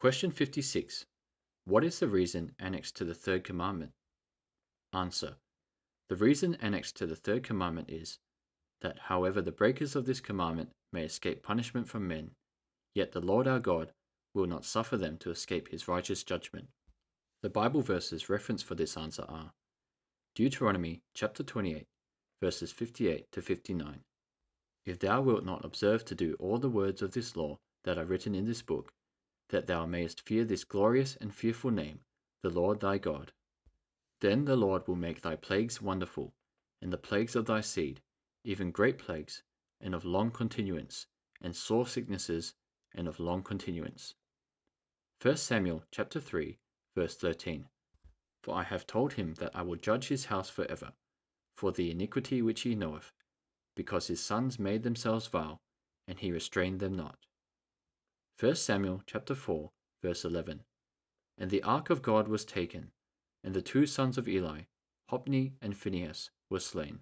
Question 56. What is the reason annexed to the third commandment? Answer. The reason annexed to the third commandment is that however the breakers of this commandment may escape punishment from men, yet the Lord our God will not suffer them to escape his righteous judgment. The Bible verses referenced for this answer are Deuteronomy chapter 28, verses 58 to 59. If thou wilt not observe to do all the words of this law that are written in this book, that thou mayest fear this glorious and fearful name, the Lord thy God. Then the Lord will make thy plagues wonderful, and the plagues of thy seed, even great plagues, and of long continuance, and sore sicknesses, and of long continuance. 1 Samuel chapter 3, verse 13. For I have told him that I will judge his house forever, for the iniquity which he knoweth, because his sons made themselves vile, and he restrained them not. 1 Samuel chapter 4, verse 11. And the ark of God was taken, and the two sons of Eli, Hophni and Phinehas, were slain.